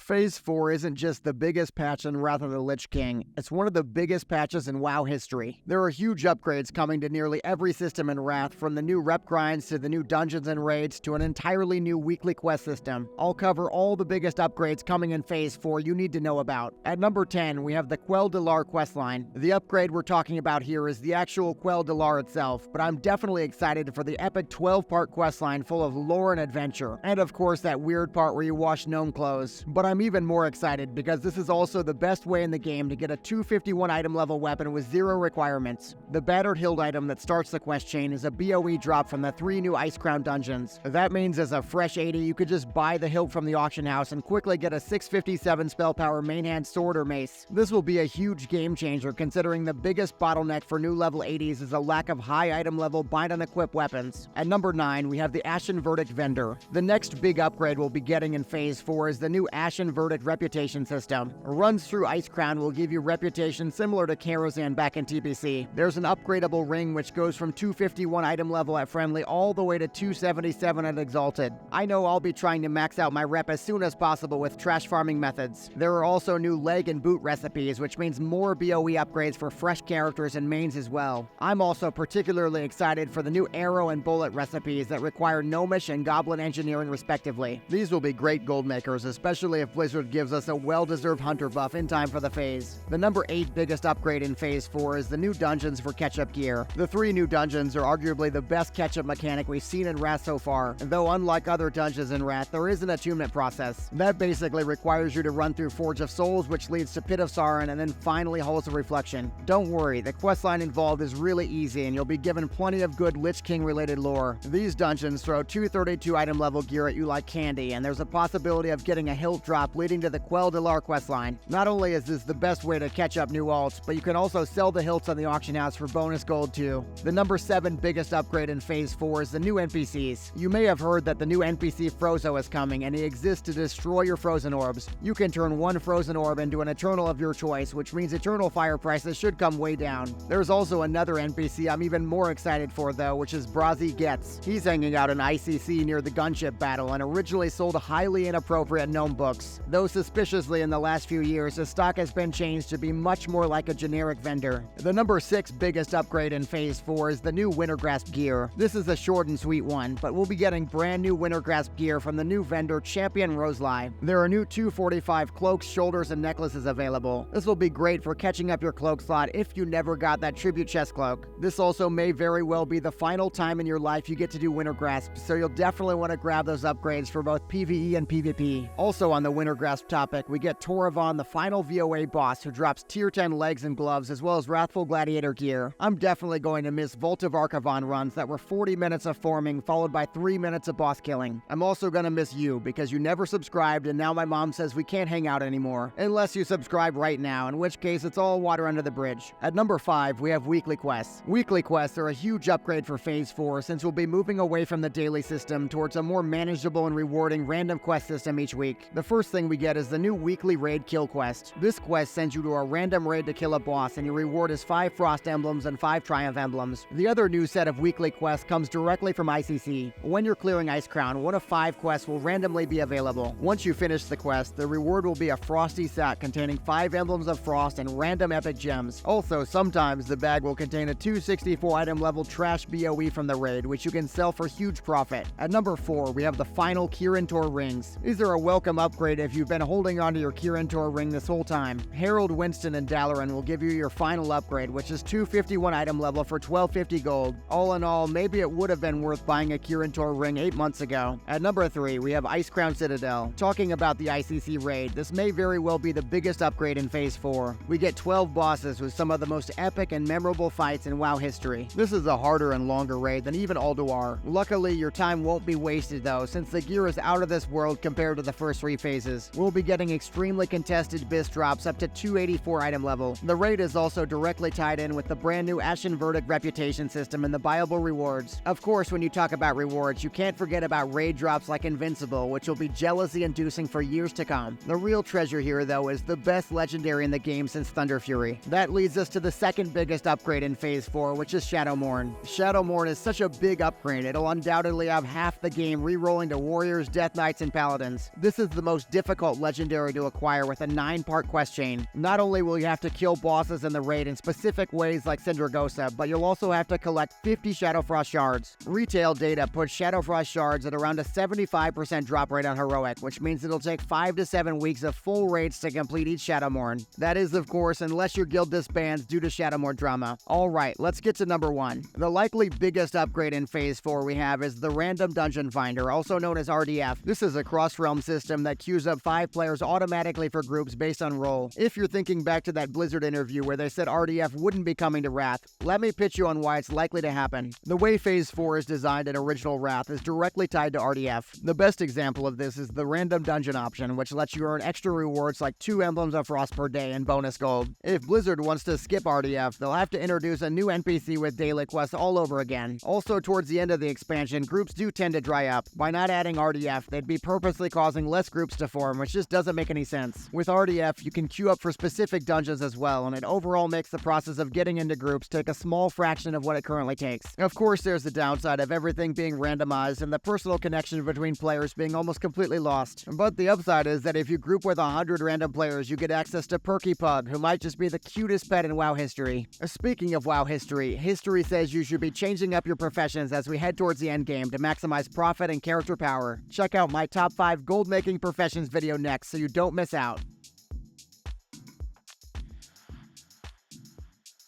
Phase 4 isn't just the biggest patch in Wrath of the Lich King, it's one of the biggest patches in WoW history. There are huge upgrades coming to nearly every system in Wrath, from the new rep grinds to the new dungeons and raids to an entirely new weekly quest system. I'll cover all the biggest upgrades coming in Phase 4 you need to know about. At number 10, we have the Quel'Delar Questline. The upgrade we're talking about here is the actual Quel'Delar itself, but I'm definitely excited for the epic 12-part questline full of lore and adventure, and of course that weird part where you wash gnome clothes. But I'm even more excited because this is also the best way in the game to get a 251 item level weapon with 0 requirements. The Battered Hilt item that starts the quest chain is a BOE drop from the 3 new Ice Crown dungeons. That means as a fresh 80 you could just buy the hilt from the auction house and quickly get a 657 spell power main hand sword or mace. This will be a huge game changer considering the biggest bottleneck for new level 80s is a lack of high item level bind and equip weapons. At number 9 we have the Ashen Verdict Vendor. The next big upgrade we'll be getting in Phase 4 is the new Ashen Verdict reputation system. Runs through Ice Crown will give you reputation similar to Karazhan back in TPC. There's an upgradable ring which goes from 251 item level at friendly all the way to 277 at exalted. I know I'll be trying to max out my rep as soon as possible with trash farming methods. There are also new leg and boot recipes, which means more BOE upgrades for fresh characters and mains as well. I'm also particularly excited for the new arrow and bullet recipes that require gnomish and goblin engineering respectively. These will be great gold makers, especially if Blizzard gives us a well-deserved hunter buff in time for the phase. The number 8 biggest upgrade in Phase 4 is the new dungeons for catch-up gear. The 3 new dungeons are arguably the best catch-up mechanic we've seen in Wrath so far, though unlike other dungeons in Wrath, there is an attunement process. That basically requires you to run through Forge of Souls, which leads to Pit of Sauron, and then finally Halls of Reflection. Don't worry, the questline involved is really easy, and you'll be given plenty of good Lich King-related lore. These dungeons throw 232 item level gear at you like candy, and there's a possibility of getting a hilt drop leading to the Quel'Delar Questline. Not only is this the best way to catch up new alts, but you can also sell the hilts on the auction house for bonus gold too. The number 7 biggest upgrade in Phase 4 is the new NPCs. You may have heard that the new NPC Frozo is coming, and he exists to destroy your frozen orbs. You can turn one frozen orb into an eternal of your choice, which means eternal fire prices should come way down. There's also another NPC I'm even more excited for though, which is Brazi Getz. He's hanging out in Icc near the gunship battle and originally sold highly inappropriate gnome books. Though suspiciously in the last few years, his stock has been changed to be much more like a generic vendor. The number 6 biggest upgrade in Phase 4 is the new Wintersgrasp Gear. This is a short and sweet one, but we'll be getting brand new Wintersgrasp Gear from the new vendor Champion Roselai. There are new 245 cloaks, shoulders, and necklaces available. This will be great for catching up your cloak slot if you never got that tribute chest cloak. This also may very well be the final time in your life you get to do Wintersgrasp, so you'll definitely want to grab those upgrades for both PvE and PvP. Also on the Wintersgrasp topic, we get Toravon, the final VOA boss, who drops tier 10 legs and gloves as well as Wrathful Gladiator gear. I'm definitely going to miss Vault of Archivon runs that were 40 minutes of forming followed by 3 minutes of boss killing. I'm also gonna miss you because you never subscribed and now my mom says we can't hang out anymore. Unless you subscribe right now, in which case it's all water under the bridge. At number 5, we have weekly quests. Weekly quests are a huge upgrade for Phase 4 since we'll be moving away from the daily system towards a more manageable and rewarding random quest system each week. The first thing we get is the new weekly raid kill quest. This quest sends you to a random raid to kill a boss, and your reward is 5 frost emblems and 5 triumph emblems. The other new set of weekly quests comes directly from Icc. When you're clearing Ice Crown, one of 5 quests will randomly be available. Once you finish the quest, the reward will be a frosty sack containing 5 emblems of frost and random epic gems. Also, sometimes the bag will contain a 264 item level trash BOE from the raid, which you can sell for huge profit. At number 4, we have the final Kirin-Tor rings. These are a welcome upgrade if you've been holding onto your Kirin-Tor ring this whole time. Harold, Winston, and Dalaran will give you your final upgrade, which is 251 item level for 1250 gold. All in all, maybe it would have been worth buying a Kirin-Tor ring 8 months ago. At number 3, we have Ice Crown Citadel. Talking about the Icc Raid, this may very well be the biggest upgrade in Phase 4. We get 12 bosses with some of the most epic and memorable fights in WoW history. This is a harder and longer raid than even Ulduar. Luckily, your time won't be wasted though, since the gear is out of this world compared to the first 3 phases. We'll be getting extremely contested BIS drops up to 284 item level. The raid is also directly tied in with the brand new Ashen Verdict reputation system and the buyable rewards. Of course, when you talk about rewards, you can't forget about raid drops like Invincible, which will be jealousy-inducing for years to come. The real treasure here though is the best legendary in the game since Thunder Fury. That leads us to the second biggest upgrade in Phase 4, which is Shadowmourne. Shadowmourne is such a big upgrade, it'll undoubtedly have half the game re-rolling to Warriors, Death Knights, and Paladins. This is the most difficult legendary to acquire with a 9-part quest chain. Not only will you have to kill bosses in the raid in specific ways like Sindragosa, but you'll also have to collect 50 Shadowfrost shards. Retail data puts Shadowfrost shards at around a 75% drop rate on Heroic, which means it'll take 5 to 7 weeks of full raids to complete each Shadowmourne. That is, of course, unless your guild disbands due to Shadowmourne drama. Alright, let's get to number 1. The likely biggest upgrade in Phase 4 we have is the Random Dungeon Finder, also known as RDF. This is a cross-realm system that queues up 5 players automatically for groups based on role. If you're thinking back to that Blizzard interview where they said RDF wouldn't be coming to Wrath, let me pitch you on why it's likely to happen. The way Phase 4 is designed in original Wrath is directly tied to RDF. The best example of this is the Random Dungeon option, which lets you earn extra rewards like 2 Emblems of Frost per day and bonus gold. If Blizzard wants to skip RDF, they'll have to introduce a new NPC with daily quests all over again. Also, towards the end of the expansion, groups do tend to dry up. By not adding RDF, they'd be purposely causing less groups to form, which just doesn't make any sense. With RDF, you can queue up for specific dungeons as well, and it overall makes the process of getting into groups take a small fraction of what it currently takes. Of course, there's the downside of everything being randomized and the personal connection between players being almost completely lost. But the upside is that if you group with 100 random players, you get access to Perky Pug, who might just be the cutest pet in WoW history. Speaking of WoW history, history says you should be changing up your professions as we head towards the endgame to maximize profit and character power. Check out my top 5 gold-making professions video next so you don't miss out.